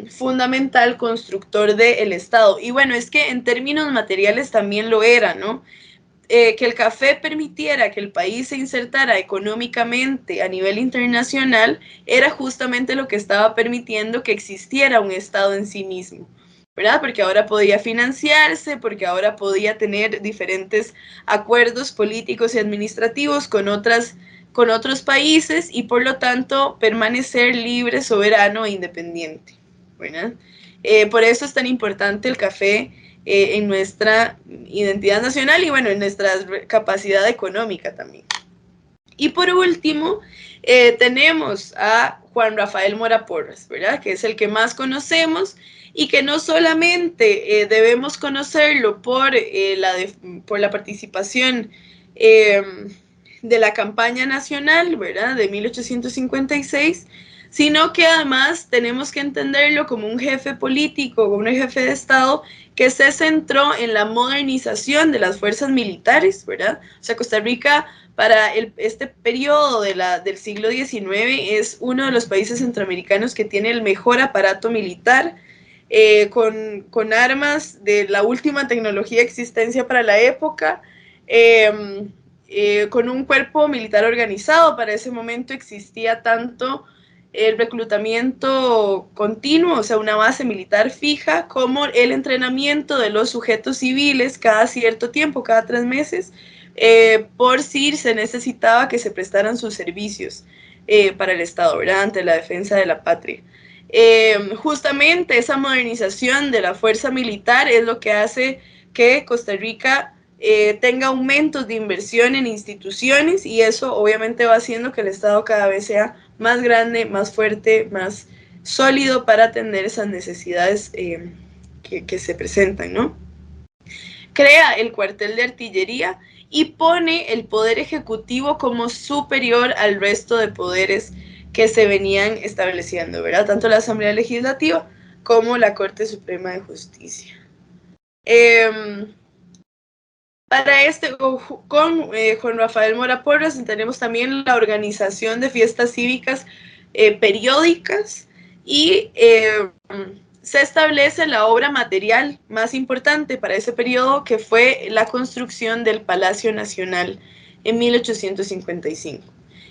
[SPEAKER 5] fundamental constructor del Estado. Y bueno, es que en términos materiales también lo era, ¿no? Que el café permitiera que el país se insertara económicamente a nivel internacional era justamente lo que estaba permitiendo que existiera un Estado en sí mismo, ¿verdad? Porque ahora podía financiarse, porque ahora podía tener diferentes acuerdos políticos y administrativos con otros países y por lo tanto permanecer libre, soberano e independiente, ¿verdad? Por eso es tan importante el café en nuestra identidad nacional y bueno, en nuestra capacidad económica también. Y por último, tenemos a Juan Rafael Mora Porras, ¿verdad? Que es el que más conocemos y que no solamente debemos conocerlo por la participación de la campaña nacional, ¿verdad? De 1856, sino que además tenemos que entenderlo como un jefe político, como un jefe de Estado que se centró en la modernización de las fuerzas militares, ¿verdad? O sea, Costa Rica para este periodo del siglo XIX es uno de los países centroamericanos que tiene el mejor aparato militar, con armas de la última tecnología existencia para la época, con un cuerpo militar organizado. Para ese momento existía tanto el reclutamiento continuo, o sea, una base militar fija, como el entrenamiento de los sujetos civiles cada cierto tiempo, cada 3 meses, por si se necesitaba que se prestaran sus servicios para el Estado, ¿verdad? Ante la defensa de la patria. Justamente esa modernización de la fuerza militar es lo que hace que Costa Rica tenga aumentos de inversión en instituciones y eso obviamente va haciendo que el Estado cada vez sea más grande, más fuerte, más sólido para atender esas necesidades que se presentan, ¿no? Crea el cuartel de artillería y pone el poder ejecutivo como superior al resto de poderes que se venían estableciendo, ¿verdad? Tanto la Asamblea Legislativa como la Corte Suprema de Justicia. Para con Juan Rafael Mora Porras tenemos también la organización de fiestas cívicas periódicas y se establece la obra material más importante para ese periodo, que fue la construcción del Palacio Nacional en 1855.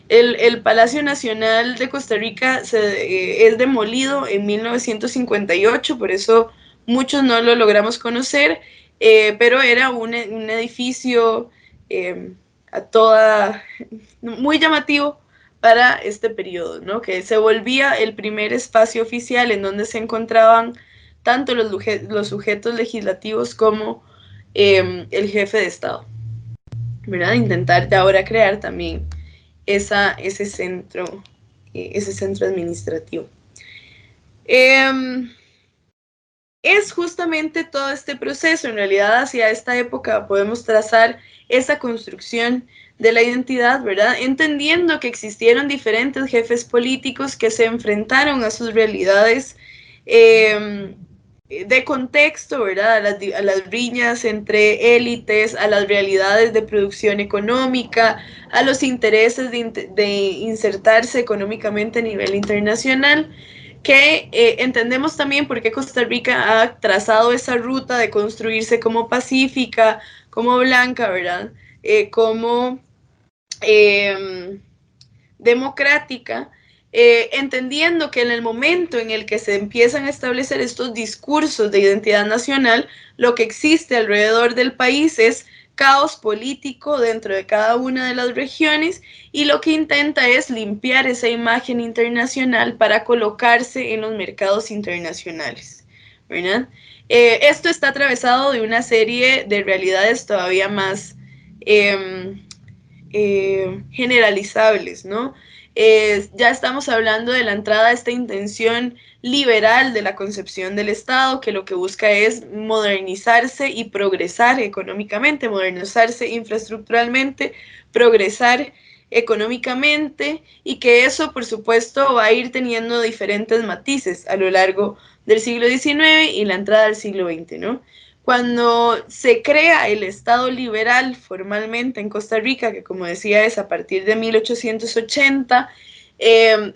[SPEAKER 5] El Palacio Nacional de Costa Rica es demolido en 1958, por eso muchos no lo logramos conocer, pero era un edificio muy llamativo para este periodo, ¿no? Que se volvía el primer espacio oficial en donde se encontraban tanto los sujetos legislativos como el jefe de Estado, ¿verdad? Intentar de ahora crear también ese centro administrativo. Es justamente todo este proceso, en realidad hacia esta época podemos trazar esa construcción de la identidad, ¿verdad? Entendiendo que existieron diferentes jefes políticos que se enfrentaron a sus realidades de contexto, ¿verdad? A las riñas entre élites, a las realidades de producción económica, a los intereses de insertarse económicamente a nivel internacional, que entendemos también por qué Costa Rica ha trazado esa ruta de construirse como pacífica, como blanca, ¿verdad? Como democrática, entendiendo que en el momento en el que se empiezan a establecer estos discursos de identidad nacional, lo que existe alrededor del país es caos político dentro de cada una de las regiones, y lo que intenta es limpiar esa imagen internacional para colocarse en los mercados internacionales, ¿verdad? Esto está atravesado de una serie de realidades todavía más generalizables, ¿no? Ya estamos hablando de la entrada de esta intención liberal de la concepción del Estado, que lo que busca es modernizarse y progresar económicamente, modernizarse infraestructuralmente, progresar económicamente, y que eso, por supuesto, va a ir teniendo diferentes matices a lo largo del siglo XIX y la entrada del siglo XX, ¿no? Cuando se crea el Estado liberal formalmente en Costa Rica, que como decía es a partir de 1880,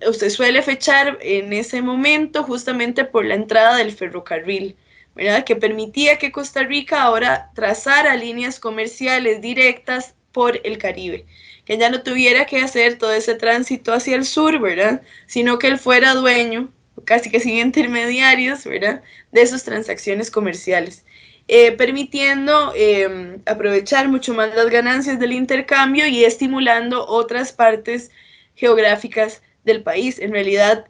[SPEAKER 5] usted suele fechar en ese momento justamente por la entrada del ferrocarril, ¿verdad? Que permitía que Costa Rica ahora trazara líneas comerciales directas por el Caribe, que ya no tuviera que hacer todo ese tránsito hacia el sur, ¿verdad? Sino que él fuera dueño, casi que sin intermediarios, ¿verdad? De sus transacciones comerciales. Permitiendo aprovechar mucho más las ganancias del intercambio y estimulando otras partes geográficas del país. En realidad,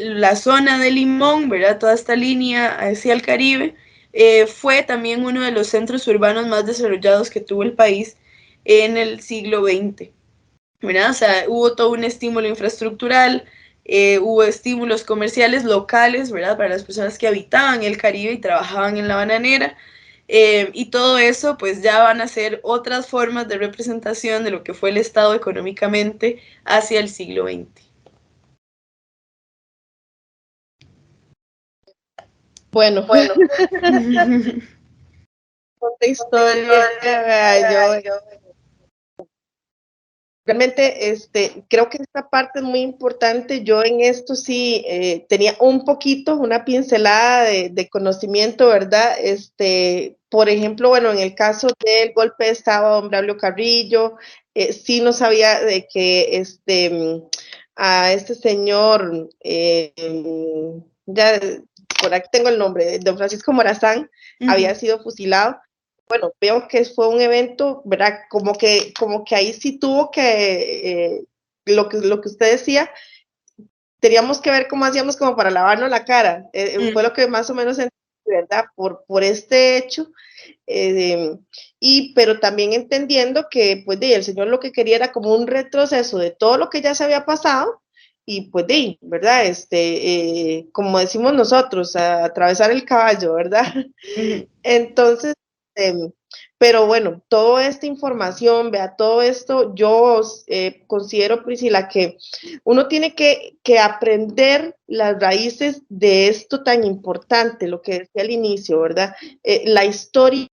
[SPEAKER 5] la zona de Limón, ¿verdad? Toda esta línea hacia el Caribe, fue también uno de los centros urbanos más desarrollados que tuvo el país en el siglo XX, ¿verdad? O sea, hubo todo un estímulo infraestructural, hubo estímulos comerciales locales, ¿verdad? Para las personas que habitaban el Caribe y trabajaban en la bananera, y todo eso pues ya van a ser otras formas de representación de lo que fue el Estado económicamente hacia el siglo XX.
[SPEAKER 4] Bueno, otra historia, yo realmente creo que esta parte es muy importante. Yo en esto sí tenía un poquito, una pincelada de conocimiento, ¿verdad? Por ejemplo, bueno, en el caso del golpe de Estado, don Braulio Carrillo, sí no sabía de que a este señor, ya por aquí tengo el nombre, don Francisco Morazán, había sido fusilado. Bueno, veo que fue un evento, ¿verdad? Como que ahí sí tuvo que, lo que usted decía, teníamos que ver cómo hacíamos como para lavarnos la cara. Fue lo que más o menos entendí, ¿verdad? Por este hecho. Pero también entendiendo que, pues, el Señor lo que quería era como un retroceso de todo lo que ya se había pasado, y pues, ¿verdad? Como decimos nosotros, a atravesar el caballo, ¿verdad? Entonces, pero bueno, toda esta información, vea, todo esto, yo considero, Priscila, que uno tiene que aprender las raíces de esto tan importante, lo que decía al inicio, ¿verdad? La historia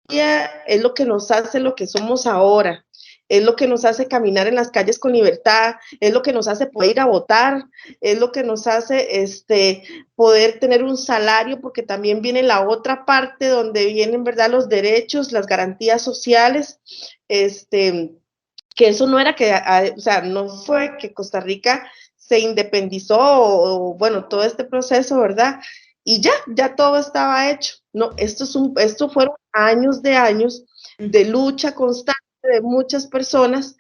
[SPEAKER 4] es lo que nos hace lo que somos ahora, es lo que nos hace caminar en las calles con libertad, es lo que nos hace poder ir a votar, es lo que nos hace poder tener un salario, porque también viene la otra parte donde vienen, ¿verdad?, los derechos, las garantías sociales, que eso no era o sea, no fue que Costa Rica se independizó o bueno, todo este proceso, ¿verdad? Y ya todo estaba hecho. No, esto fueron años de lucha constante de muchas personas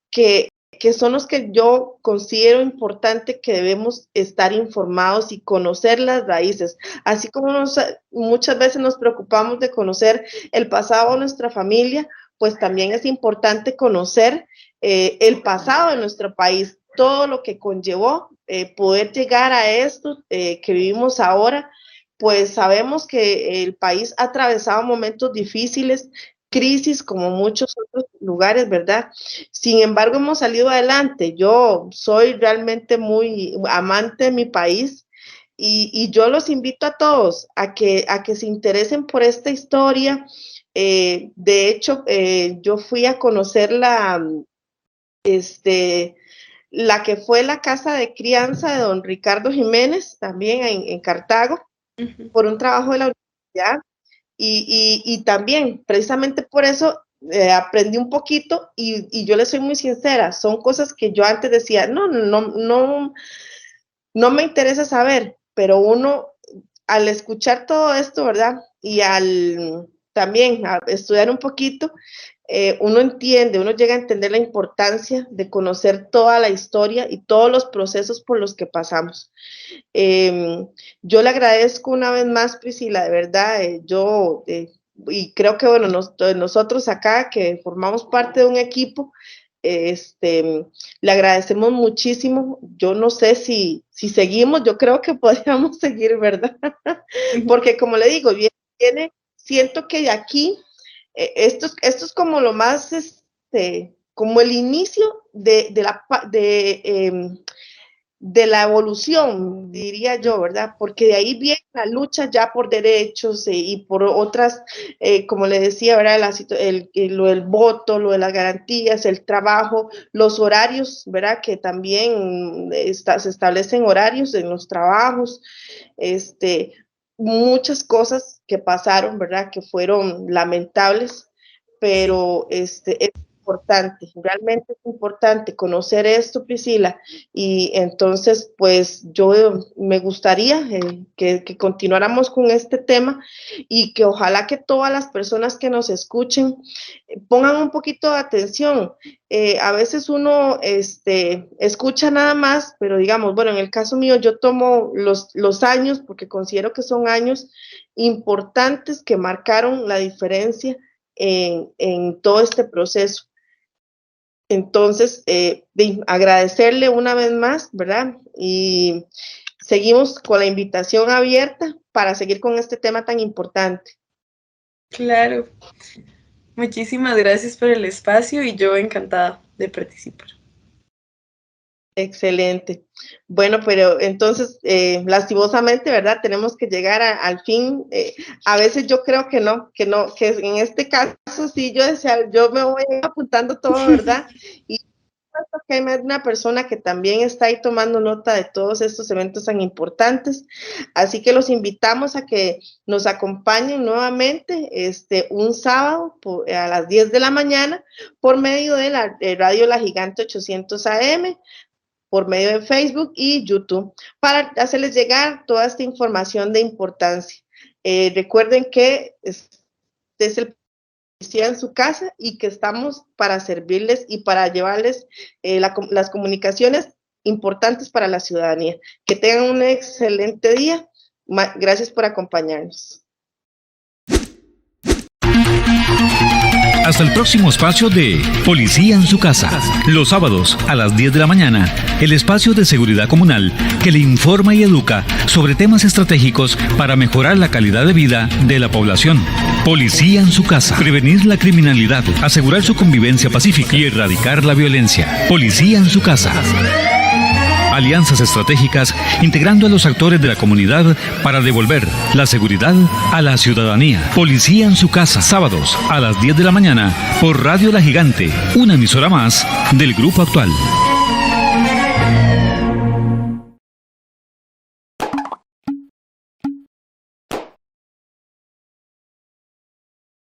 [SPEAKER 4] que que son los que yo considero importante que debemos estar informados y conocer las raíces. Así como muchas veces nos preocupamos de conocer el pasado de nuestra familia, pues también es importante conocer el pasado de nuestro país, todo lo que conllevó poder llegar a esto que vivimos ahora. Pues sabemos que el país ha atravesado momentos difíciles, crisis como muchos otros lugares, ¿verdad? Sin embargo, hemos salido adelante. Yo soy realmente muy amante de mi país y yo los invito a todos a que se interesen por esta historia. De hecho, yo fui a conocer la que fue la casa de crianza de don Ricardo Jiménez, también en Cartago, por un trabajo de la universidad. Y también, precisamente por eso, aprendí un poquito y yo les soy muy sincera, son cosas que yo antes decía, no me interesa saber, pero uno, al escuchar todo esto, ¿verdad? Y al también a estudiar un poquito, uno llega a entender la importancia de conocer toda la historia y todos los procesos por los que pasamos. Yo le agradezco una vez más, Priscila, de verdad, y creo que bueno, nosotros acá que formamos parte de un equipo, le agradecemos muchísimo. Yo no sé si seguimos, yo creo que podríamos seguir, ¿verdad? Porque como le digo, siento que de aquí, esto es como lo más, como el inicio de la evolución, diría yo, ¿verdad? Porque de ahí viene la lucha ya por derechos y por otras, como le decía, ¿verdad? Lo del voto, lo de las garantías, el trabajo, los horarios, ¿verdad? Que también se establecen horarios en los trabajos, muchas cosas que pasaron, ¿verdad? Que fueron lamentables, pero es importante, realmente es importante conocer esto, Priscila, y entonces, pues, yo me gustaría que continuáramos con este tema y que ojalá que todas las personas que nos escuchen pongan un poquito de atención. A veces uno escucha nada más, pero digamos, bueno, en el caso mío yo tomo los años, porque considero que son años importantes que marcaron la diferencia en todo este proceso. Entonces, agradecerle una vez más, ¿verdad? Y seguimos con la invitación abierta para seguir con este tema tan importante.
[SPEAKER 5] Claro. Muchísimas gracias por el espacio y yo encantada de participar.
[SPEAKER 4] Excelente. Bueno, pero entonces, lastimosamente, ¿verdad? Tenemos que llegar al fin. A veces yo creo que en este caso sí, yo decía, yo me voy apuntando todo, ¿verdad? Y que hay una persona que también está ahí tomando nota de todos estos eventos tan importantes. Así que los invitamos a que nos acompañen nuevamente un sábado a las 10 de la mañana por medio de la radio La Gigante 800 AM, por medio de Facebook y YouTube, para hacerles llegar toda esta información de importancia. Recuerden que es el Policía en su casa y que estamos para servirles y para llevarles las comunicaciones importantes para la ciudadanía. Que tengan un excelente día. Gracias por acompañarnos.
[SPEAKER 1] Hasta el próximo espacio de Policía en su casa. Los sábados a las 10 de la mañana, el espacio de seguridad comunal que le informa y educa sobre temas estratégicos para mejorar la calidad de vida de la población. Policía en su casa. Prevenir la criminalidad, asegurar su convivencia pacífica y erradicar la violencia. Policía en su casa. Alianzas estratégicas integrando a los actores de la comunidad para devolver la seguridad a la ciudadanía. Policía en su casa, sábados a las 10 de la mañana por Radio La Gigante, una emisora más del Grupo Actual.